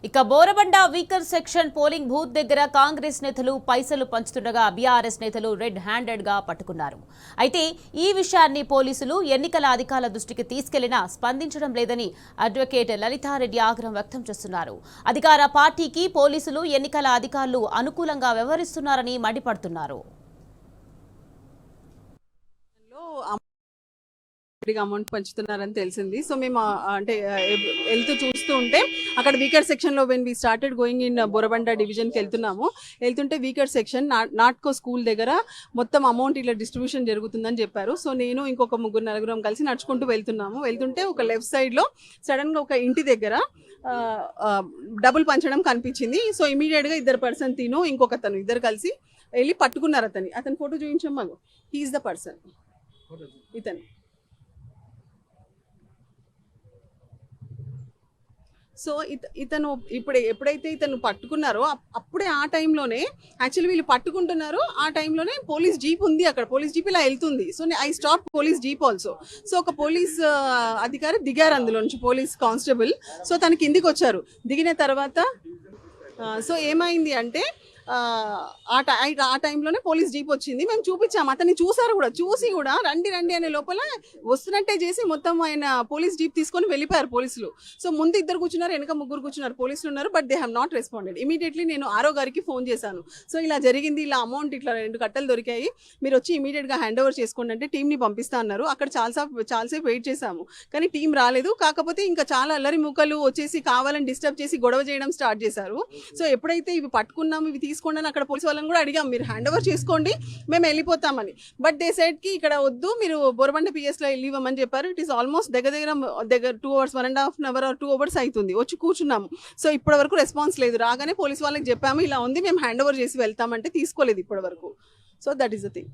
ఇక Borabanda weaker section polling booth దగ్గర కాంగ్రెస్ నేతలు పైసలు పంచుతుండగా బీఆర్ఎస్ నేతలు రెడ్ హ్యాండెడ్ గా పట్టుకున్నారు. అయితే ఈ విషయాన్ని పోలీసులు ఎన్నికల అధికారుల దృష్టికి తీసుకెళ్లినా స్పందించడం లేదని అడ్వకేట్ లలితారెడ్డి ఆగ్రహం వ్యక్తం చేస్తున్నారు. అధికార పార్టీకి పోలీసులు ఎన్నికల అధికారులు అనుకూలంగా వ్యవహరిస్తున్నారని మండిపడుతున్నారు. అమౌంట్ పంచుతున్నారని తెలిసింది. సో మేము అంటే వెళ్తూ చూస్తూ ఉంటే అక్కడ వీకర్ సెక్షన్ లో when we started going in Borabanda డివిజన్కి వెళ్తుంటే వీకర్ సెక్షన్ నాట్కో స్కూల్ దగ్గర మొత్తం అమౌంట్ ఇలా డిస్ట్రిబ్యూషన్ జరుగుతుందని చెప్పారు. సో నేను ఇంకొక 3-4 కలిసి నడుచుకుంటూ వెళ్తుంటే ఒక లెఫ్ట్ సైడ్ లో సడన్ గా ఒక ఇంటి దగ్గర డబ్బులు పంచడం కనిపించింది. సో ఇమీడియట్ గా ఇద్దరు పర్సన్ ఇంకొకతను ఇద్దరు కలిసి వెళ్ళి పట్టుకున్నారు. అతని ఫోటో చూపించమ్మా. He's the person. ఇతను సో ఇతను ఎప్పుడైతే ఇతను పట్టుకున్నారో అప్పుడే ఆ టైంలోనే యాక్చువల్లీ వీళ్ళు పట్టుకుంటున్నారు. ఆ టైంలోనే పోలీస్ జీప్ ఉంది, అక్కడ పోలీస్ జీప్ ఇలా వెళ్తుంది. So I stop police jeep also. So ఒక పోలీస్ అధికారి దిగారు అందులో నుంచి, పోలీస్ కానిస్టేబుల్. సో తన కిందికి వచ్చారు. దిగిన తర్వాత సో ఏమైంది అంటే ఆ టైంలోనే పోలీస్ జీప్ వచ్చింది. మేము చూపించాము, అతన్ని చూసారు కూడా. చూసి కూడా రండి రండి అనే లోపల వస్తున్నట్టే చేసి మొత్తం ఆయన పోలీస్ జీప్ తీసుకొని వెళ్ళిపోయారు పోలీసులు. సో ముందు 2 కూర్చున్నారు, వెనక 3 కూర్చున్నారు, పోలీసులు ఉన్నారు. But they have not responded. Immediately నేను ఆరో గారికి ఫోన్ చేశాను. సో ఇలా జరిగింది, ఇలా అమౌంట్ ఇట్లా 2 కట్టలు దొరికాయి, మీరు వచ్చి ఇమీడియట్గా హ్యాండ్ ఓవర్ చేసుకోండి అంటే టీంని పంపిస్తా అన్నారు. అక్కడ చాలాసేపు వెయిట్ చేశాము, కానీ టీం రాలేదు. కాకపోతే ఇంకా చాలా అల్లరి ముక్కలు వచ్చేసి కావాలని డిస్టర్బ్ చేసి గొడవ చేయడం స్టార్ట్ చేశారు. సో ఎప్పుడైతే ఇవి పట్టుకున్నాము, ఇవి తీసుకోండి అక్కడ పోలీసు వాళ్ళని కూడా అడిగాం, మీరు హ్యాండ్ ఓవర్ చేసుకోండి, మేము వెళ్ళిపోతామని. బట్ దే సెడ్ కి ఇక్కడ వద్దు, మీరు బోరబండ పిఎస్ లో వెళ్ళివ్వమని చెప్పారు. ఇట్ ఈస్ ఆల్మోస్ట్ దగ్గర 2 hours 1.5 hours or 2 hours అవుతుంది. వచ్చి కూర్చున్నాము. సో ఇప్పటి వరకు రెస్పాన్స్ లేదు. రాగానే పోలీసు వాళ్ళకి చెప్పాము, ఇలా ఉంది, మేము హ్యాండ్ ఓవర్ చేసి వెళ్తామంటే తీసుకోలేదు ఇప్పటి వరకు. So that is the thing.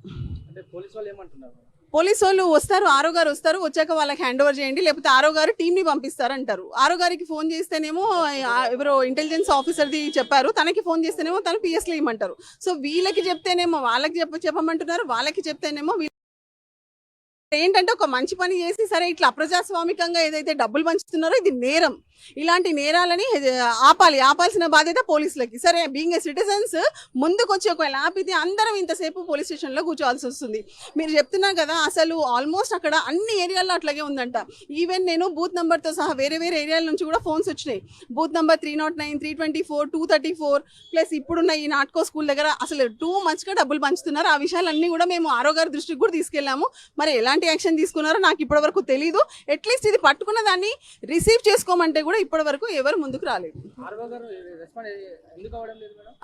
Police వాళ్ళు వస్తారు, ఆరో గారు వస్తారు, వచ్చాక వాళ్ళకి హ్యాండ్ ఓవర్ చేయండి, లేకపోతే ఆరో గారు టీంని పంపిస్తారు అంటారు. ఆరో గారికి ఫోన్ చేస్తేనేమో ఎవరో ఇంటెలిజెన్స్ ఆఫీసర్ది చెప్పారు, తనకి ఫోన్ చేస్తేనేమో తను పిఎస్లో ఇవ్వమంటారు. సో వీళ్ళకి చెప్తేనేమో వాళ్ళకి చెప్పమంటున్నారు, వాళ్ళకి చెప్తేనేమో ఏంటంటే ఒక మంచి పని చేసి సరే ఇట్లా అప్రజాస్వామికంగా ఏదైతే డబ్బులు పంచుతున్నారో ఇది నేరం. ఇలాంటి నేరాలని ఆపాల్సిన బాధ్యత పోలీసులకి. సరే బీయింగ్ ఏ సిటిజన్స్ ముందుకు వచ్చి ఒకవేళ ఆపితే అందరం ఇంతసేపు పోలీస్ స్టేషన్లో కూర్చోవాల్సి వస్తుంది. మీరు చెప్తున్నారు కదా, అసలు ఆల్మోస్ట్ అక్కడ అన్ని ఏరియాల్లో అట్లాగే ఉందంట. ఈవెన్ నేను బూత్ నెంబర్తో సహా వేరే ఏరియాల నుంచి కూడా ఫోన్స్ వచ్చినాయి. బూత్ నెంబర్ 309, 324, 234 ప్లస్ ఇప్పుడున్న ఈ నాట్కో స్కూల్ దగ్గర అసలు టూ మచ్గా డబ్బులు పంచుతున్నారు. ఆ విషయాలన్నీ కూడా మేము ఆరో గారి దృష్టికి కూడా తీసుకెళ్ళాము. మరి ఎలాంటి యాక్షన్ తీసుకున్నారో నాకు ఇప్పటి వరకు తెలీదు. అట్లీస్ట్ ఇది పట్టుకున్న దాన్ని రిసీవ్ చేసుకోమంటే కూడా ఇప్పటి వరకు ఎవరు ముందుకు రాలేదు.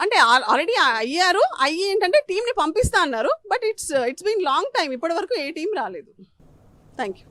అంటే ఆల్రెడీ అయ్యి ఏంటంటే టీంని పంపిస్తా అన్నారు. But it's been long time, ఇప్పటి వరకు ఏ టీం రాలేదు. Thank you.